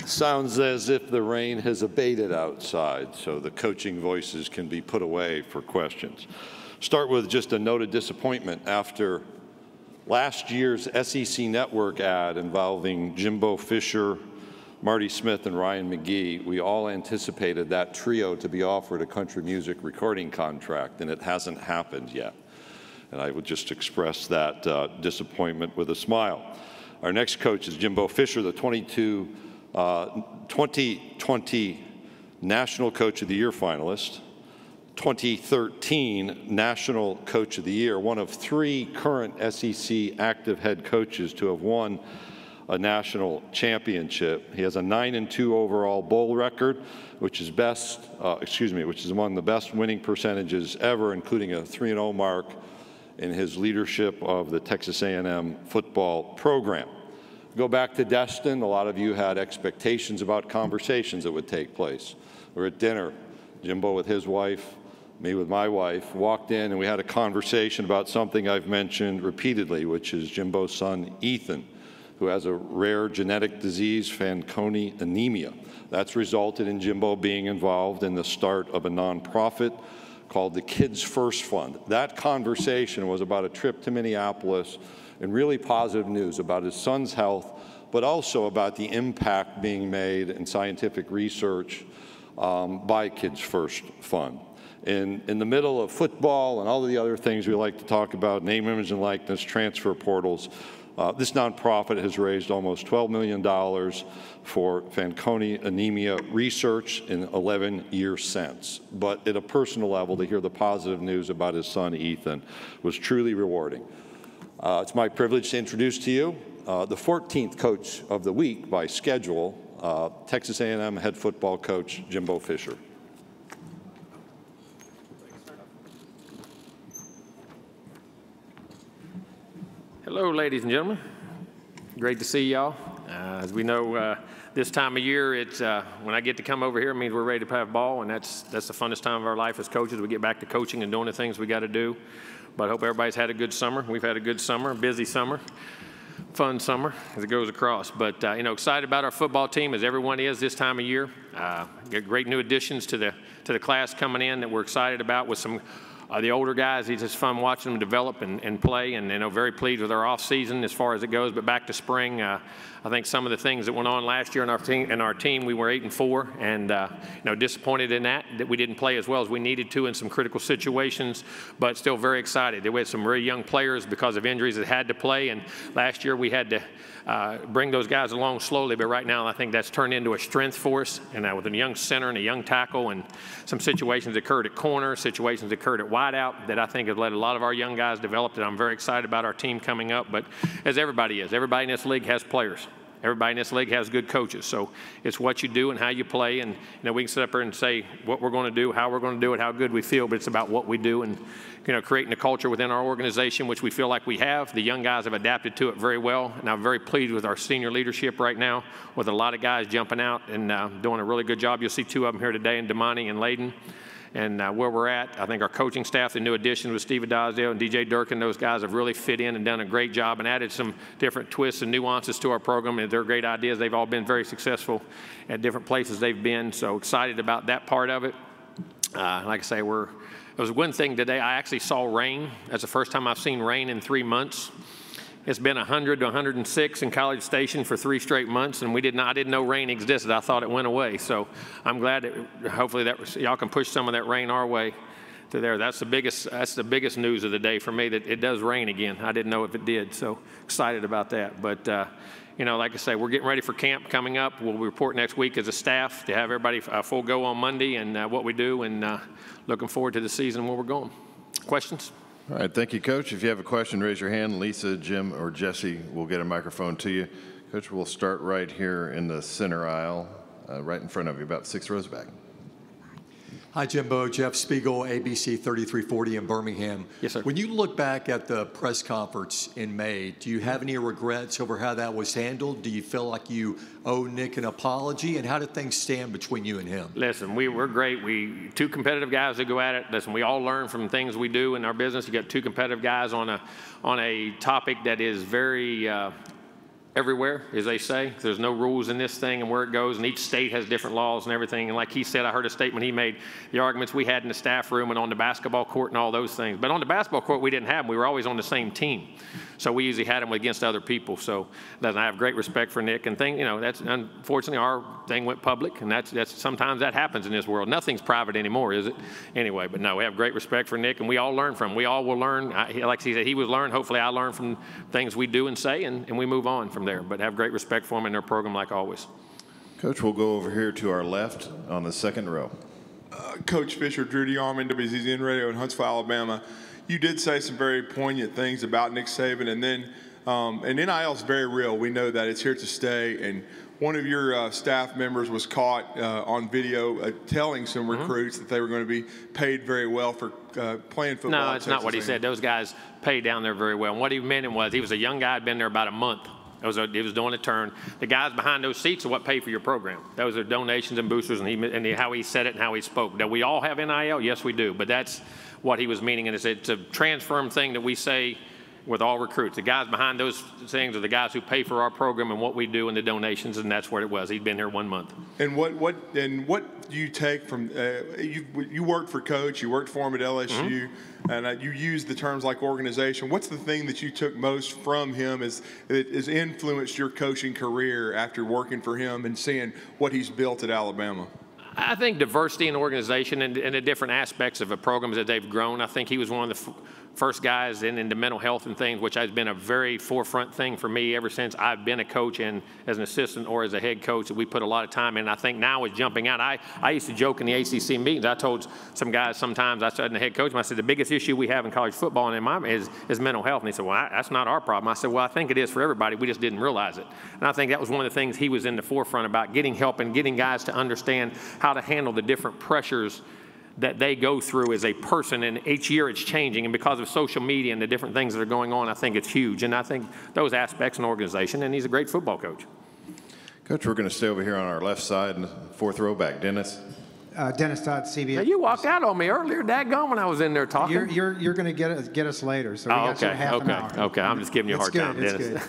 Sounds as if the rain has abated outside, so the coaching voices can be put away for questions. Start with just a note of disappointment after last year's SEC Network ad involving Jimbo Fisher, Marty Smith, and Ryan McGee. We all anticipated that trio to be offered a country music recording contract, and it hasn't happened yet. And I would just express that disappointment with a smile. Our next coach is Jimbo Fisher, the 2020 National Coach of the Year finalist, 2013 National Coach of the Year, one of 3 current SEC active head coaches to have won a national championship. He has a 9-2 overall bowl record, which is which is among the best winning percentages ever, including a 3-0 mark in his leadership of the Texas A&M football program. Go back to Destin. A lot of you had expectations about conversations that would take place. We're at dinner, Jimbo with his wife, me with my wife, walked in and we had a conversation about something I've mentioned repeatedly, which is Jimbo's son, Ethan, who has a rare genetic disease, Fanconi anemia. That's resulted in Jimbo being involved in the start of a nonprofit called the Kids First Fund. That conversation was about a trip to Minneapolis and really positive news about his son's health, but also about the impact being made in scientific research by Kids First Fund. In the middle of football and all of the other things we like to talk about, name, image, and likeness, transfer portals, this nonprofit has raised almost $12 million for Fanconi anemia research in 11 years since. But at a personal level, to hear the positive news about his son, Ethan, was truly rewarding. It's my privilege to introduce to you the 14th Coach of the Week by schedule, Texas A&M head football coach Jimbo Fisher. Hello, ladies and gentlemen. Great to see y'all. As we know, this time of year, it's when I get to come over here, it means we're ready to have ball, and that's the funnest time of our life as coaches. We get back to coaching and doing the things we got to do. But I hope everybody's had a good summer. We've had a good summer, busy summer, fun summer as it goes across. But excited about our football team, as everyone is this time of year. Got great new additions to the class coming in that we're excited about with some. The older guys, it's just fun watching them develop and play, and very pleased with our off season as far as it goes. But back to spring, I think some of the things that went on last year in our team, we were 8-4, and disappointed in that we didn't play as well as we needed to in some critical situations, but still very excited. We had some very young players because of injuries that had to play, and last year we had to bring those guys along slowly, but right now I think that's turned into a strength for us, and with a young center and a young tackle, and some situations occurred at corner, situations occurred at wideout that I think have let a lot of our young guys develop, that I'm very excited about our team coming up. But as everybody is, everybody in this league has players. Everybody in this league has good coaches. So it's what you do and how you play. And we can sit up here and say what we're going to do, how we're going to do it, how good we feel, but it's about what we do and creating a culture within our organization, which we feel like we have. The young guys have adapted to it very well, and I'm very pleased with our senior leadership right now, with a lot of guys jumping out and doing a really good job. You'll see 2 of them here today, in Damani and Layden. And where we're at, I think our coaching staff, the new additions with Steve Adazio and DJ Durkin, those guys have really fit in and done a great job and added some different twists and nuances to our program. And they're great ideas. They've all been very successful at different places they've been. So excited about that part of it. Like I say, it was one thing today. I actually saw rain. That's the first time I've seen rain in 3 months. It's been 100 to 106 in College Station for 3 straight months, and I didn't know rain existed. I thought it went away. So I'm glad that hopefully y'all can push some of that rain our way to there. That's the biggest news of the day for me, that it does rain again. I didn't know if it did, so excited about that. But like I say, we're getting ready for camp coming up. We'll report next week as a staff to have everybody full go on Monday and what we do, and looking forward to the season and where we're going. Questions? All right, thank you, Coach. If you have a question, raise your hand. Lisa, Jim, or Jesse will get a microphone to you. Coach, we'll start right here in the center aisle, right in front of you, about 6 rows back. Hi, Jimbo. Jeff Spiegel, ABC 3340 in Birmingham. Yes, sir. When you look back at the press conference in May, do you have any regrets over how that was handled? Do you feel like you owe Nick an apology? And how did things stand between you and him? Listen, we're great. 2 competitive guys that go at it. Listen, we all learn from things we do in our business. You got 2 competitive guys on a topic that is very everywhere, as they say. There's no rules in this thing and where it goes, and each state has different laws and everything. And like he said, I heard a statement he made, the arguments we had in the staff room and on the basketball court and all those things. But on the basketball court, we didn't have them. We were always on the same team. So we usually had them against other people. So I have great respect for Nick. And that's unfortunately our thing went public, and that's sometimes that happens in this world. Nothing's private anymore, is it? Anyway, but no, we have great respect for Nick, and we all learn from him. We all will learn. Like he said, he will learn. Hopefully I learn from things we do and say, and we move on from there. But have great respect for him and their program like always. Coach, we'll go over here to our left on the second row. Coach Fisher, Drew DeArmond, WZZN Radio in Huntsville, Alabama. You did say some very poignant things about Nick Saban, and then and NIL is very real. We know that it's here to stay. And one of your staff members was caught on video telling some recruits that they were going to be paid very well for playing football. No, it's not what he said. Those guys paid down there very well. And what he meant was he was a young guy, had been there about a month. He was doing a turn. The guys behind those seats are what pay for your program. Those are donations and boosters, and how he said it and how he spoke. Do we all have NIL? Yes, we do. But that's what he was meaning, and it's a transform thing that we say with all recruits. The guys behind those things are the guys who pay for our program and what we do and the donations, and that's what it was. He'd been here 1 month. And what do you take from you worked for Coach, you worked for him at LSU, and you used the terms like organization. What's the thing that you took most from him that has influenced your coaching career after working for him and seeing what he's built at Alabama? I think diversity in organization and the different aspects of a program that they've grown. I think he was one of the first guys into mental health and things, which has been a very forefront thing for me ever since I've been a coach and as an assistant or as a head coach that we put a lot of time in. I think now is jumping out. I used to joke in the ACC meetings. I told some guys sometimes, I said, the head coach, I said, the biggest issue we have in college football and in my is mental health. And he said, well, that's not our problem. I said, well, I think it is for everybody. We just didn't realize it. And I think that was one of the things he was in the forefront about, getting help and getting guys to understand how to handle the different pressures that they go through as a person, and each year it's changing, and because of social media and the different things that are going on, I think it's huge, and I think those aspects in organization, and he's a great football coach. Coach, we're going to stay over here on our left side in the fourth row back. Dennis. Dennis Todd, CBS. Now, you walked out on me earlier, daggone, when I was in there talking. You're going to get us later, so we got sort of half an hour. Okay, I'm just giving you a hard time, it's Dennis.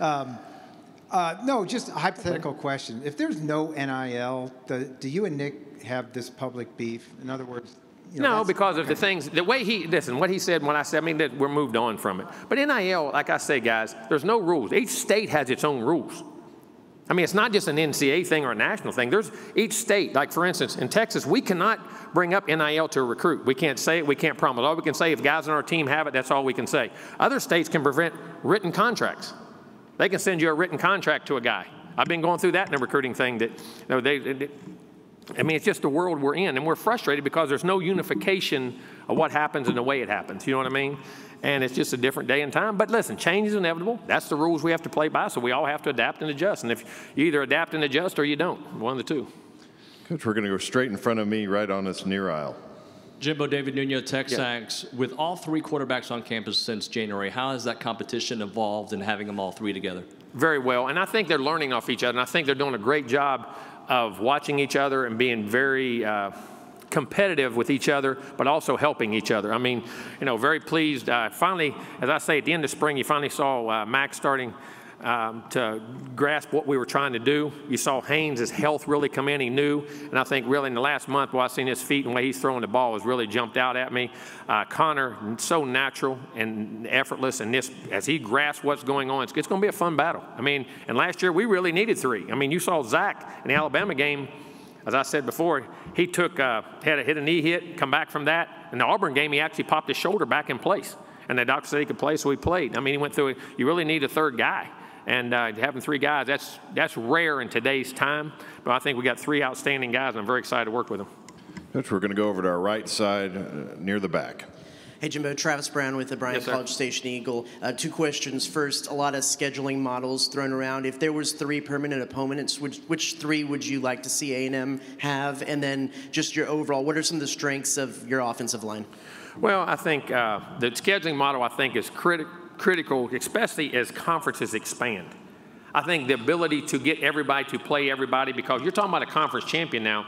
Good. No, just a hypothetical question. If there's no NIL, do you and Nick have this public beef? In other words, no, because of the things, the way what he said when I said, that we're moved on from it. But NIL, like I say, guys, there's no rules. Each state has its own rules. It's not just an NCAA thing or a national thing. There's each state, like for instance, in Texas, we cannot bring up NIL to a recruit. We can't say it, we can't promise. All we can say, if guys on our team have it, that's all we can say. Other states can prevent written contracts. They can send you a written contract to a guy. I've been going through that in a recruiting thing it's just the world we're in, and we're frustrated because there's no unification of what happens and the way it happens. You know what I mean? And it's just a different day and time. But listen, change is inevitable. That's the rules we have to play by, so we all have to adapt and adjust. And if you either adapt and adjust or you don't, one of the two. Coach, we're going to go straight in front of me, right on this near aisle. Jimbo, David Nuno, Texas. Yeah. With all three quarterbacks on campus since January, how has that competition evolved in having them all three together? Very well, and I think they're learning off each other, and I think they're doing a great job of watching each other and being very competitive with each other, but also helping each other. Very pleased. Finally, as I say, at the end of spring, you finally saw Max starting to grasp what we were trying to do. You saw Haynes' health really come in. He knew, and I think really in the last month, while I've seen his feet and the way he's throwing the ball has really jumped out at me. Connor, so natural and effortless, and this, as he grasps what's going on, it's going to be a fun battle. And last year we really needed three. You saw Zach in the Alabama game. As I said before, he hit a knee hit, come back from that. In the Auburn game, he actually popped his shoulder back in place, and the doctor said he could play, so he played. He went through it. You really need a third guy. And having three guys, that's rare in today's time. But I think we got three outstanding guys, and I'm very excited to work with them. Coach, we're going to go over to our right side near the back. Hey, Jimbo, Travis Brown with the Bryant College Station Eagle. Two questions. First, a lot of scheduling models thrown around. If there was three permanent opponents, which three would you like to see A&M have? And then just your overall, what are some of the strengths of your offensive line? Well, I think the scheduling model, I think, is critical, especially as conferences expand. I think the ability to get everybody to play everybody, because you're talking about a conference champion now,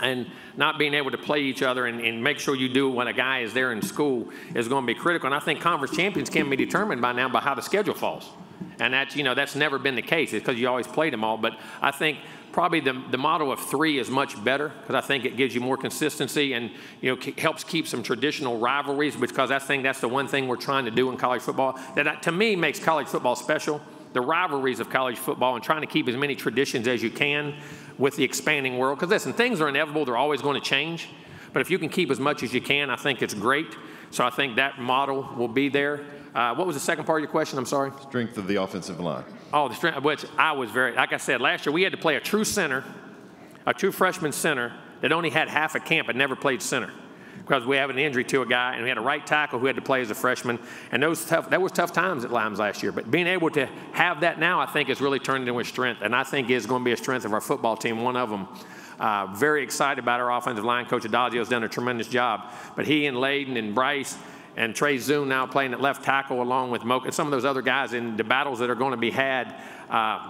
and not being able to play each other and make sure you do when a guy is there in school is going to be critical. And I think conference champions can be determined by now by how the schedule falls. And that's, that's never been the case. It's because you always played them all. But I think probably the model of 3 is much better because I think it gives you more consistency and, helps keep some traditional rivalries, because I think that's the one thing we're trying to do in college football that, to me, makes college football special. The rivalries of college football and trying to keep as many traditions as you can with the expanding world. Because listen, things are inevitable. They're always going to change. But if you can keep as much as you can, I think it's great. So I think that model will be there. What was the second part of your question? I'm sorry. Strength of the offensive line. Oh, the strength, which I was like I said, last year we had to play a true center, a true freshman center that only had half a camp and never played center, because we had an injury to a guy, and we had a right tackle who had to play as a freshman. And that was tough times at Limes last year. But being able to have that now, I think, has really turned into a strength, and I think is going to be a strength of our football team, one of them. Very excited about our offensive line. Coach Adagio's done a tremendous job. But he and Layden and Bryce and Trey Zoom now playing at left tackle along with Mocha, some of those other guys in the battles that are going to be had,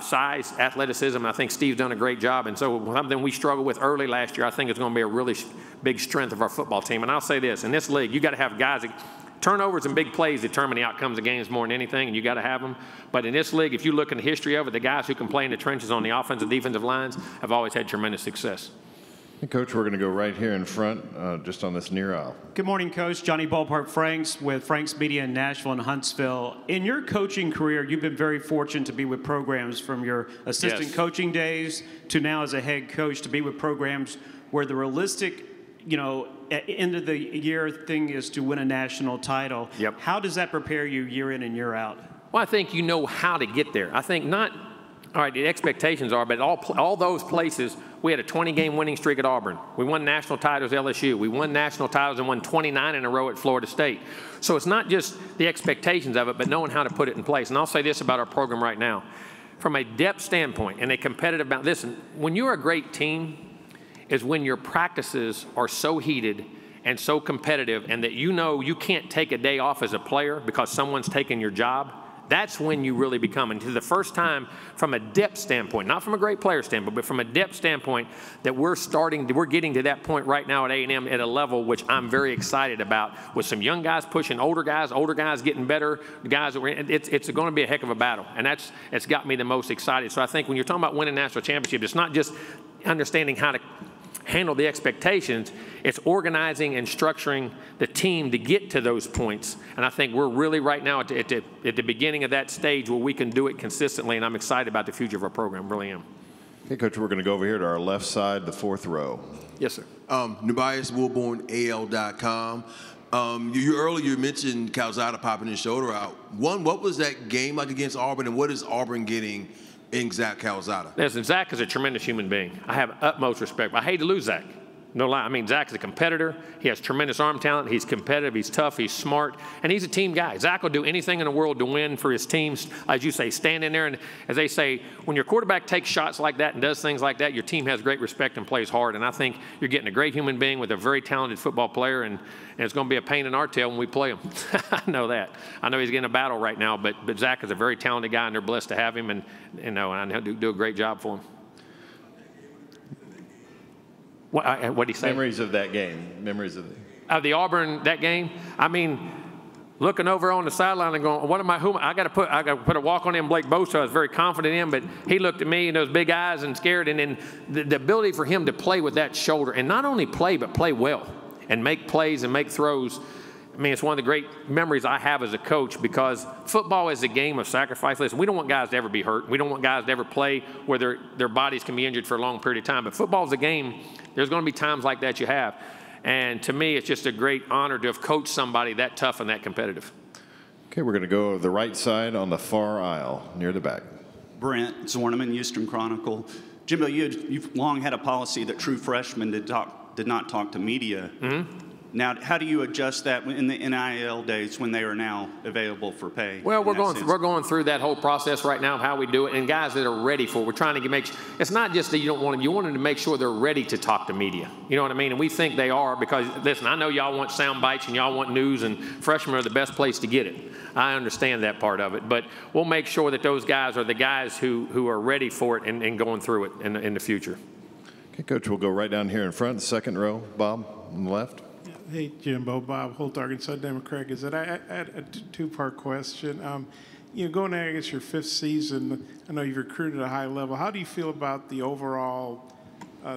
size, athleticism. I think Steve's done a great job. And so something we struggled with early last year, I think it's going to be a really big strength of our football team. And I'll say this, in this league, you got to have guys that turnovers and big plays determine the outcomes of games more than anything, and you got to have them. But in this league, if you look in the history of it, the guys who can play in the trenches on the offensive, defensive lines have always had tremendous success. Hey, Coach, we're going to go right here in front, just on this near aisle. Good morning, Coach. Johnny Ballpark Franks with Franks Media in Nashville and Huntsville. In your coaching career, you've been very fortunate to be with programs from your assistant coaching days to now as a head coach, to be with programs where the realistic, end of the year thing is to win a national title. Yep. How does that prepare you year in and year out? Well, I think you know how to get there. I think not, all right, the expectations are, but all those places, we had a 20-game winning streak at Auburn. We won national titles at LSU. We won national titles and won 29 in a row at Florida State. So it's not just the expectations of it, but knowing how to put it in place. And I'll say this about our program right now. From a depth standpoint and a competitive balance, listen, when you're a great team is when your practices are so heated and so competitive and that you can't take a day off as a player because someone's taking your job. That's when you really become, and to the first time from a depth standpoint, not from a great player standpoint, but from a depth standpoint, that we're getting to that point right now at A&M at a level which I'm very excited about, with some young guys pushing older guys getting better, guys. It's going to be a heck of a battle, and it's got me the most excited. So I think when you're talking about winning national championship, it's not just understanding how to handle the expectations, it's organizing and structuring the team to get to those points. And I think we're really right now at the beginning of that stage where we can do it consistently, and I'm excited about the future of our program, really am. Okay, Coach, we're going to go over here to our left side, the fourth row. Yes, sir. Nebias Wilborn, AL.com. You earlier mentioned Calzada popping his shoulder out. One, what was that game like against Auburn, and what is Auburn getting in Zach Calzada? Listen, Zach is a tremendous human being. I have utmost respect. I hate to lose Zach. No lie. I mean, Zach is a competitor. He has tremendous arm talent. He's competitive. He's tough. He's smart. And he's a team guy. Zach will do anything in the world to win for his teams. As you say, stand in there. And as they say, when your quarterback takes shots like that and does things like that, your team has great respect and plays hard. And I think you're getting a great human being with a very talented football player. And it's going to be a pain in our tail when we play him. I know that. I know he's getting a battle right now. But Zach is a very talented guy, and they're blessed to have him. And I know he'll do a great job for him. What did he say? Memories of that game. Memories of the Auburn, that game. I mean, looking over on the sideline and going, I got to put a walk on him, Blake Bosa. I was very confident in him, but he looked at me and those big eyes and scared. And then the ability for him to play with that shoulder, and not only play, but play well and make plays and make throws. I mean, it's one of the great memories I have as a coach, because football is a game of sacrifice. Listen, we don't want guys to ever be hurt. We don't want guys to ever play where their bodies can be injured for a long period of time. But football is a game. There's going to be times like that you have. And to me, it's just a great honor to have coached somebody that tough and that competitive. Okay, we're going to go to the right side on the far aisle, near the back. Brent Zorneman, Houston Chronicle. Jimbo, you've long had a policy that true freshmen did not talk to media. Mm-hmm. Now, how do you adjust that in the NIL days when they are now available for pay? Well, we're going through that whole process right now of how we do it, and guys that are ready for it. We're trying to make sure, it's not just that you don't want them, you want them to make sure they're ready to talk to media. You know what I mean? And we think they are, because, listen, I know y'all want sound bites and y'all want news, and freshmen are the best place to get it. I understand that part of it, but we'll make sure that those guys are the guys who are ready for it and going through it in the future. Okay, Coach, we'll go right down here in front, the second row. Bob, on the left. Hey, Jimbo. Bob Holt, Arkansas Democrat. I had a two-part question. going there against your 5th season, I know you've recruited at a high level. How do you feel about the overall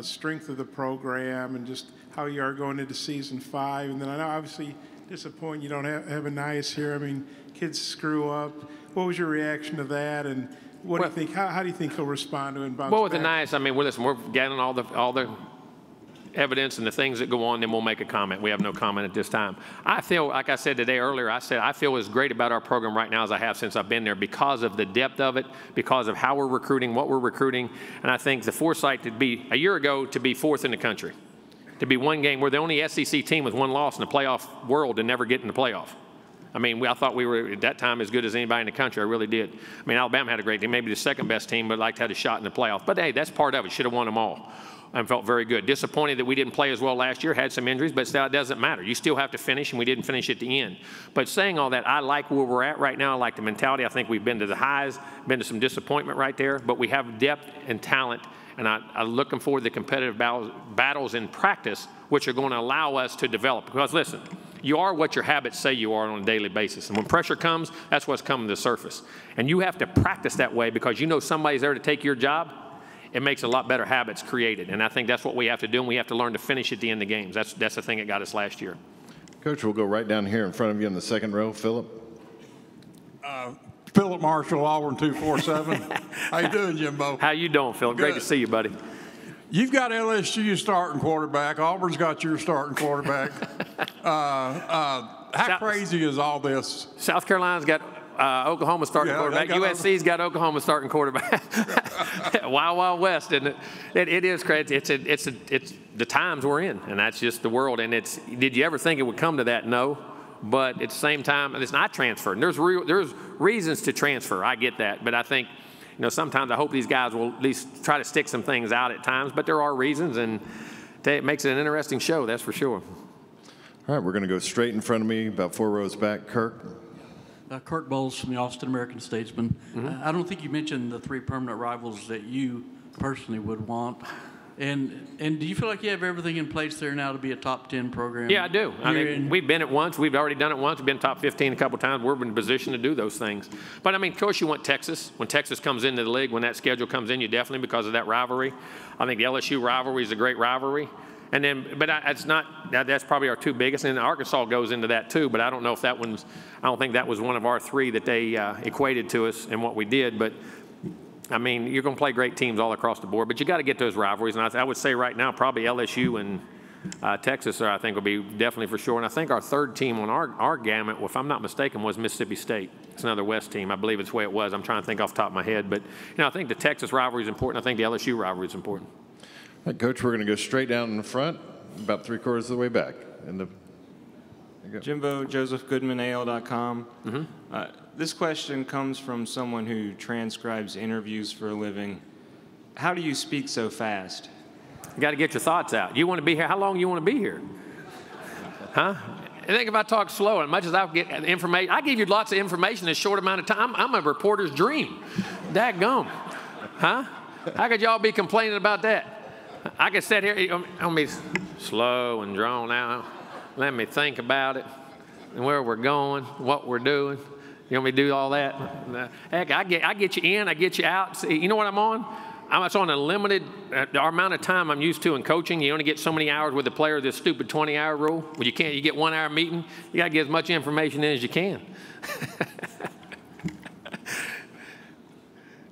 strength of the program and just how you are going into season 5? And then I know obviously disappointing you don't have Anias here. I mean, kids screw up. What was your reaction to that? And what do you think? How do you think he'll respond to it and bounce Well, with back? Anias, I mean, listen, we're getting all the evidence and the things that go on, then we'll make a comment. We have no comment at this time. I feel, like I said today earlier, I feel as great about our program right now as I have since I've been there because of the depth of it, because of how we're recruiting, what we're recruiting, and I think the foresight to be, a year ago, to be 4th in the country, to be one game. We're the only SEC team with 1 loss in the playoff world to never get in the playoff. I mean, I thought we were, at that time, as good as anybody in the country. I really did. I mean, Alabama had a great team, maybe the 2nd best team, but like to have a shot in the playoff. But, hey, that's part of it. Should have won them all. I felt very good. Disappointed that we didn't play as well last year, had some injuries, but still, it doesn't matter. You still have to finish, and we didn't finish at the end. But saying all that, I like where we're at right now. I like the mentality. I think we've been to the highs, been to some disappointment right there, but we have depth and talent, and I'm looking forward to the competitive battles in practice, which are going to allow us to develop. Because, listen, you are what your habits say you are on a daily basis. And when pressure comes, that's what's coming to the surface. And you have to practice that way because you know somebody's there to take your job. It makes a lot better habits created. And I think that's what we have to do, and we have to learn to finish at the end of games. That's the thing that got us last year. Coach, we'll go right down here in front of you in the 2nd row. Philip. Philip Marshall, Auburn 247. How you doing, Jimbo? How you doing, Philip? Great to see you, buddy. You've got LSU starting quarterback. Auburn's got your starting quarterback. How crazy is all this? South Carolina's got Oklahoma starting quarterback. USC's got Oklahoma starting quarterback. Wild, wild west, isn't it? It is crazy. It's the times we're in, and that's just the world. And did you ever think it would come to that? No. But at the same time, it's not transferred. And there's reasons to transfer. I get that. But I think, sometimes I hope these guys will at least try to stick some things out at times. But there are reasons, and it makes it an interesting show, that's for sure. All right, we're going to go straight in front of me, about 4 rows back. Kirk. Kirk Bowles from the Austin American Statesman. I don't think you mentioned the 3 permanent rivals that you personally would want. And do you feel like you have everything in place there now to be a top 10 program? Yeah, I do. I mean, we've been it once. We've already done it once. We've been top 15 a couple times. We're in a position to do those things. But, I mean, of course, you want Texas. When Texas comes into the league, when that schedule comes in, you definitely, because of that rivalry. I think the LSU rivalry is a great rivalry. And then, but it's not, that's probably our 2 biggest. And Arkansas goes into that too, but I don't know if that one's, I don't think that was one of our 3 that they equated to us in what we did. But, I mean, you're going to play great teams all across the board, but you got to get those rivalries. And I would say right now, probably LSU and Texas, I think, will be definitely for sure. And I think our 3rd team on our gamut, if I'm not mistaken, was Mississippi State. It's another West team. I believe it's the way it was. I'm trying to think off the top of my head. But, I think the Texas rivalry is important. I think the LSU rivalry is important. All right, Coach, we're going to go straight down in the front, about 3/4 of the way back. Jimbo, Joseph Goodman, AL.com. This question comes from someone who transcribes interviews for a living. How do you speak so fast? You got to get your thoughts out. You want to be here? How long do you want to be here? Huh? I think if I talk slow, as much as I get information, I give you lots of information in a short amount of time. I'm a reporter's dream. Dadgum. Huh? How could y'all be complaining about that? I could sit here, I'm going to be slow and drawn out. Let me think about it and where we're going, what we're doing. You want me to do all that? Heck, I get you in, I get you out. See, you know what I'm on? It's on a limited amount of time I'm used to in coaching. You only get so many hours with the player, this stupid 20-hour rule. Well, you get 1 hour meeting. You got to get as much information in as you can.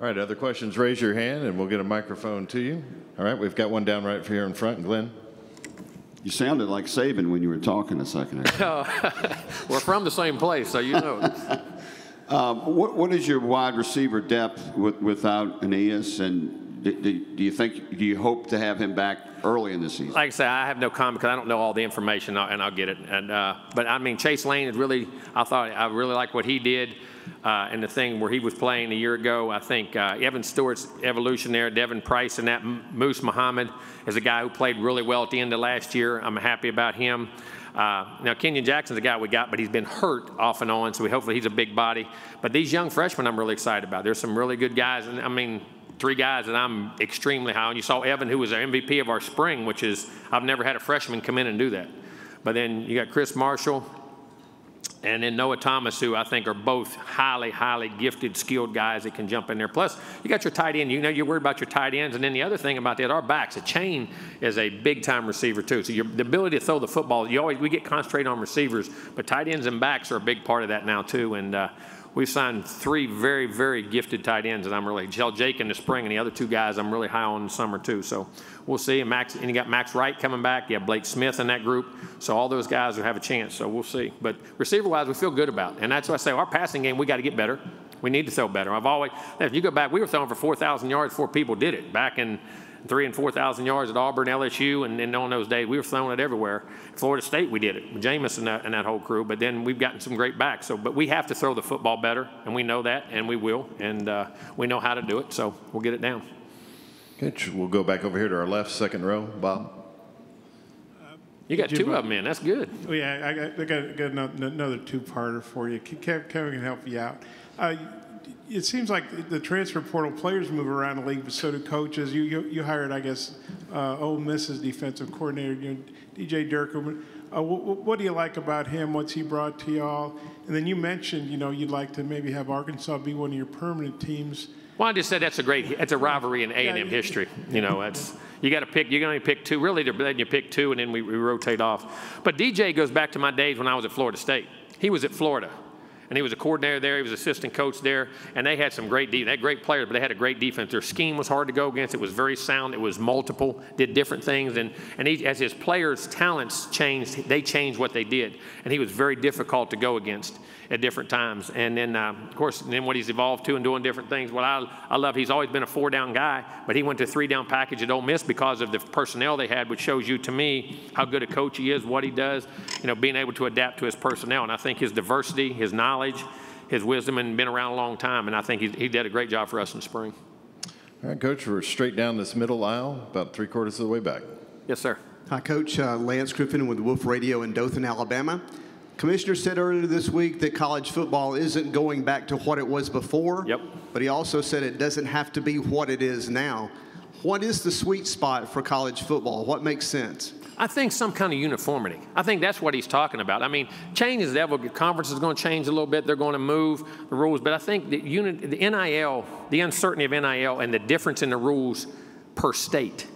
All right, other questions, raise your hand, and we'll get a microphone to you. All right, we've got one down right here in front. Glenn? You sounded like Saban when you were talking a second ago. We're from the same place, so you know it. What is your wide receiver depth without Anias, and do you hope to have him back early in the season? Like I say, I have no comment because I don't know all the information, and I'll get it. But I mean, Chase Lane is really, I really like what he did. And the thing where he was playing a year ago, I think Evan Stewart's evolution there, Devin Price, and that Moose Muhammad is a guy who played really well at the end of last year. I'm happy about him. Now, Kenyon Jackson's a guy we got, but he's been hurt off and on, so hopefully he's a big body. But these young freshmen I'm really excited about. There's some really good guys, and I mean, 3 guys that I'm extremely high on. You saw Evan, who was our MVP of our spring, which is, I've never had a freshman come in and do that. But then you got Chris Marshall, and then Noah Thomas, who I think are both highly, highly gifted, skilled guys that can jump in there. Plus, you got your tight end. You know, you're worried about your tight ends. And then the other thing about that, our backs, a chain is a big-time receiver, too. So the ability to throw the football, we get concentrated on receivers, but tight ends and backs are a big part of that now, too. And we've signed 3 very, very gifted tight ends, and I'm really, Jake in the spring, and the other 2 guys I'm really high on in the summer, too. So we'll see. And you got Max Wright coming back. You have Blake Smith in that group. So all those guys will have a chance. So we'll see. But receiver-wise, we feel good about it. And that's why I say our passing game, we got to get better. We need to throw better. If you go back, we were throwing for 4,000 yards before people did it. Back in 3,000 and 4,000 yards at Auburn, LSU, and on those days, we were throwing it everywhere. Florida State, we did it. Jameis and that whole crew. But then we've gotten some great backs. But we have to throw the football better, and we know that, and we will. And we know how to do it, so we'll get it down. Okay, we'll go back over here to our left, second row. Bob? You got Jimbo. 2 of them in. That's good. Oh, yeah, I got another 2-parter for you. Kevin can help you out. It seems like the transfer portal players move around the league, but so do coaches. You hired, I guess, Ole Miss's defensive coordinator, DJ Durkin. What do you like about him? What's he brought to y'all? And then you mentioned, you'd like to maybe have Arkansas be one of your permanent teams. Well, I just said that's a rivalry in A&M history. You got to pick. You can only pick 2. Really, they're letting you pick 2, and then we rotate off. But DJ goes back to my days when I was at Florida State. He was at Florida, and he was a coordinator there. He was assistant coach there, and they had some great defense. They had great players, but they had a great defense. Their scheme was hard to go against. It was very sound. It was multiple, did different things, and as his players' talents changed, they changed what they did, and he was very difficult to go against at different times. And then, of course, what he's evolved to and doing different things. What I love, he's always been a 4-down guy, but he went to a 3-down package at Ole Miss because of the personnel they had, which shows you, to me, how good a coach he is, what he does, being able to adapt to his personnel. And I think his diversity, his knowledge, his wisdom, and been around a long time, and I think he did a great job for us in the spring. All right, Coach, we're straight down this middle aisle, about 3/4 of the way back. Yes, sir. Hi, Coach. Lance Griffin with Wolf Radio in Dothan, Alabama. Commissioner said earlier this week that college football isn't going back to what it was before. Yep. But he also said it doesn't have to be what it is now. What is the sweet spot for college football? What makes sense? I think some kind of uniformity. I think that's what he's talking about. I mean, change is the conference is going to change a little bit. They're going to move the rules. But I think the NIL, the uncertainty of NIL and the difference in the rules per state,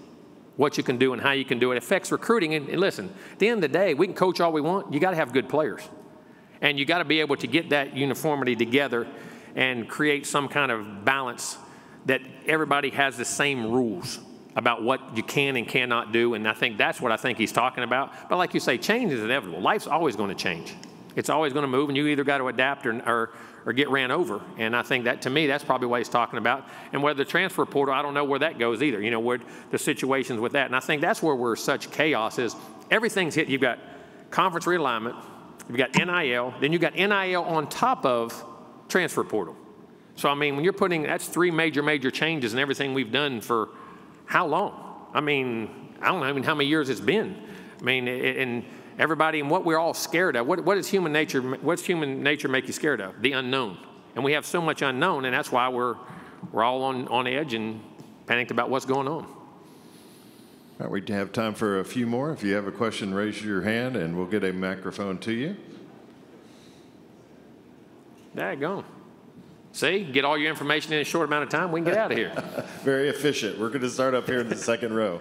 what you can do and how you can do it, affects recruiting. And listen, at the end of the day, we can coach all we want. You got to have good players. And you got to be able to get that uniformity together and create some kind of balance that everybody has the same rules about what you can and cannot do. And I think that's what I think he's talking about. But like you say, change is inevitable. Life's always going to change. It's always going to move, and you either got to adapt or get ran over. And I think that, to me, that's probably what he's talking about. And whether the transfer portal, I don't know where that goes either, where the situations with that. And I think that's where we're such chaos is everything's hit. You've got conference realignment, you've got NIL, then you've got NIL on top of transfer portal. So, I mean, when you're putting, that's 3 major changes in everything we've done for how long? I mean, I don't know even how many years it's been. I mean, and everybody, and what we're all scared of. What is human nature? What's human nature make you scared of? The unknown. And we have so much unknown, and that's why we're all on edge and panicked about what's going on. All right, we have time for a few more. If you have a question, raise your hand, and we'll get a microphone to you. Daggone. See, get all your information in a short amount of time, we can get out of here. Very efficient. We're going to start up here in the second row.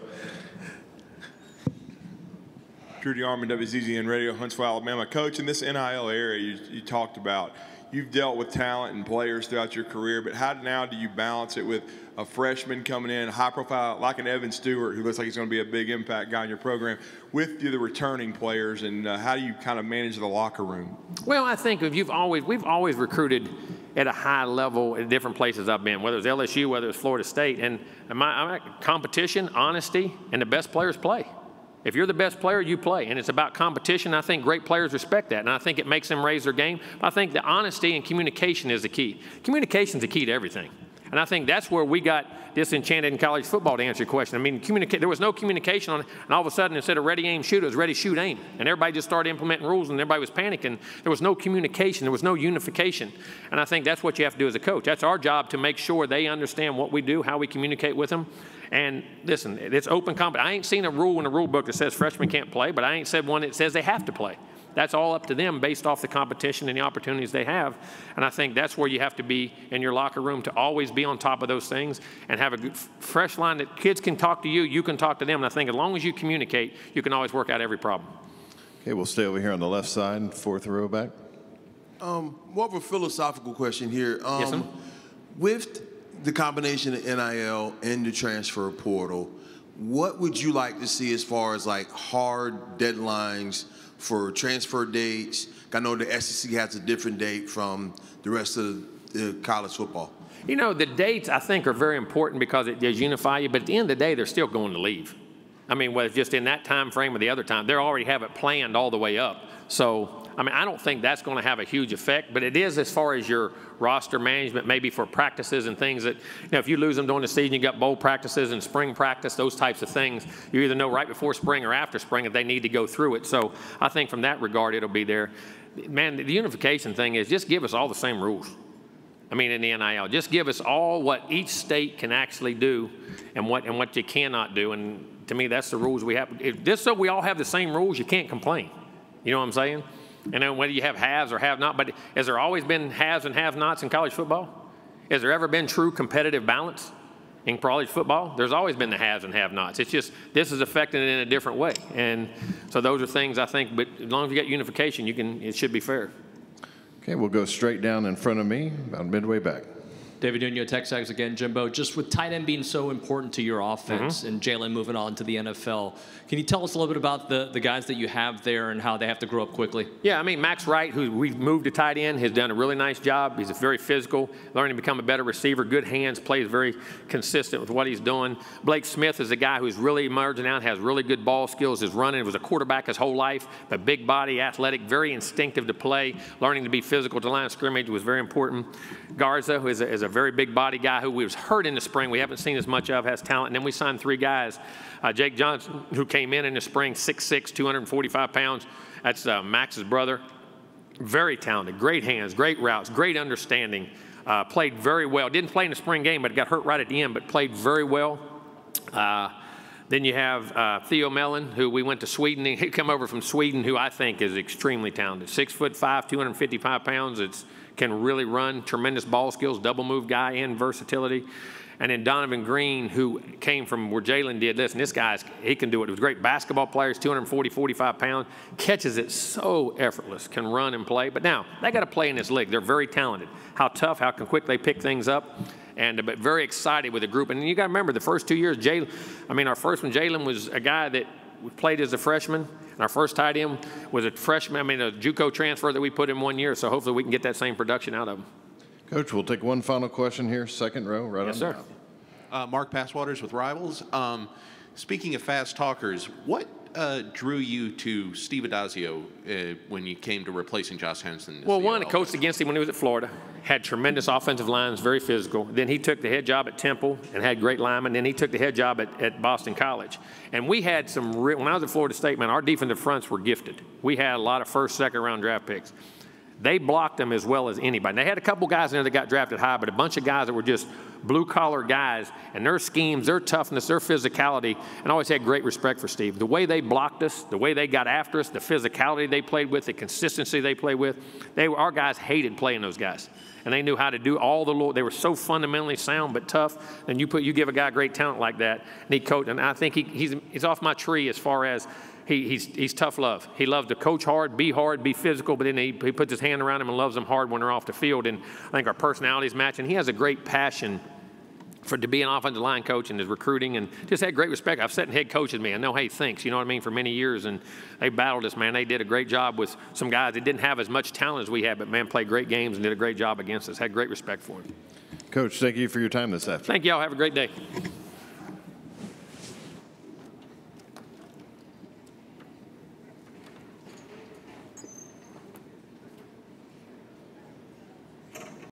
Drew DeArmond, WZZN Radio, Huntsville, Alabama. Coach, in this NIL area you talked about, you've dealt with talent and players throughout your career, but how now do you balance it with a freshman coming in, high profile, like an Evan Stewart, who looks like he's going to be a big impact guy in your program, with the returning players, and how do you kind of manage the locker room? Well, I think we've always recruited at a high level at different places I've been, whether it's LSU, whether it's Florida State, and competition, honesty, and the best players play. If you're the best player, you play, and it's about competition. I think great players respect that, and I think it makes them raise their game. I think the honesty and communication is the key. Communication is the key to everything. And I think that's where we got disenchanted in college football, to answer your question. I mean, there was no communication on it, and all of a sudden, instead of ready, aim, shoot, it was ready, shoot, aim. And everybody just started implementing rules, and everybody was panicking. There was no communication. There was no unification. And I think that's what you have to do as a coach. That's our job, to make sure they understand what we do, how we communicate with them. And listen, it's open competition. I ain't seen a rule in the rule book that says freshmen can't play, but I ain't said one that says they have to play. That's all up to them based off the competition and the opportunities they have. And I think that's where you have to be in your locker room to always be on top of those things and have a good, fresh line that kids can talk to you, you can talk to them. And I think as long as you communicate, you can always work out every problem. Okay, we'll stay over here on the left side, fourth row back. More of a philosophical question here. Yes, sir. With the combination of NIL and the transfer portal, what would you like to see as far as like hard deadlines for transfer dates? I know the SEC has a different date from the rest of the college football. You know, the dates I think are very important because it does unify you, but at the end of the day, they're still going to leave. I mean, whether it's just in that time frame or the other time, they already have it planned all the way up. So, I mean, I don't think that's going to have a huge effect, but it is as far as your roster management, maybe for practices and things that, you know, if you lose them during the season, you got bowl practices and spring practice, those types of things. You either know right before spring or after spring if they need to go through it. So I think from that regard, it'll be there. Man, the unification thing is just give us all the same rules. I mean, in the NIL, just give us all what each state can actually do and what you cannot do. And to me, that's the rules we have. Just so we all have the same rules, you can't complain. You know what I'm saying? And then whether you have haves or have not, but has there always been haves and have-nots in college football? Has there ever been true competitive balance in college football? There's always been the haves and have-nots. It's just this is affecting it in a different way. And so those are things I think, but as long as you get unification, it should be fair. Okay, we'll go straight down in front of me, about midway back. David Nuno, Texas again. Jimbo, just with tight end being so important to your offense and Jalen moving on to the NFL, can you tell us a little bit about the guys that you have there and how they have to grow up quickly? Yeah, I mean, Max Wright, who we've moved to tight end, has done a really nice job. He's very physical, learning to become a better receiver, good hands, plays very consistent with what he's doing. Blake Smith is a guy who's really emerging out, has really good ball skills, is running, was a quarterback his whole life, but big body, athletic, very instinctive to play, learning to be physical to line of scrimmage was very important. Garza, who is a very big body guy who was hurt in the spring, we haven't seen as much of, has talent. And then we signed 3 guys. Jake Johnson, who came in the spring, 6'6", 245 pounds. That's Max's brother. Very talented, great hands, great routes, great understanding. Played very well. Didn't play in the spring game, but got hurt right at the end, but played very well. Then you have Theo Mellon, who we went to Sweden. He come over from Sweden, who I think is extremely talented. 6'5", 255 pounds. Can really run, tremendous ball skills, double move guy, and versatility. And then Donovan Green, who came from where Jalen did this, and this guy, he can do it. He was a great basketball player, 240, 45 pounds, catches it so effortless, can run and play. But now, they got to play in this league. They're very talented. How tough, how quick they pick things up. But very excited with the group. And you got to remember, the first 2 years, our first one, Jalen was a guy that played as a freshman. And our first tight end was a freshman, a JUCO transfer that we put in 1 year. So hopefully we can get that same production out of him. Coach, we'll take one final question here, second row, right yes, on sir. Mark Passwaters with Rivals. Speaking of fast talkers, what drew you to Steve Adazio when you came to replacing Josh Henson? Well, one, I coached against him when he was at Florida. Had tremendous offensive lines, very physical. Then he took the head job at Temple and had great linemen. Then he took the head job at Boston College. And we had when I was at Florida State, man, our defensive fronts were gifted. We had a lot of first, second round draft picks. They blocked them as well as anybody. And they had a couple guys in there that got drafted high, but a bunch of guys that were just blue-collar guys, and their schemes, their toughness, their physicality, and I always had great respect for Steve. The way they blocked us, the way they got after us, the physicality they played with, the consistency they played with, our guys hated playing those guys. And they knew how to do all the they were so fundamentally sound but tough. And you give a guy great talent like that, and he coached. And I think he's off my tree as far as he's tough love. He loves to coach hard, be physical, but then he puts his hand around them and loves them hard when they're off the field. And I think our personalities match. And he has a great passion to be an offensive line coach and his recruiting, and just had great respect. I've sat in head coaches me. I know how he thinks, you know what I mean, for many years, and they battled us, man. They did a great job with some guys that didn't have as much talent as we had, but, man, played great games and did a great job against us. Had great respect for him. Coach, thank you for your time this afternoon. Thank you all. Have a great day.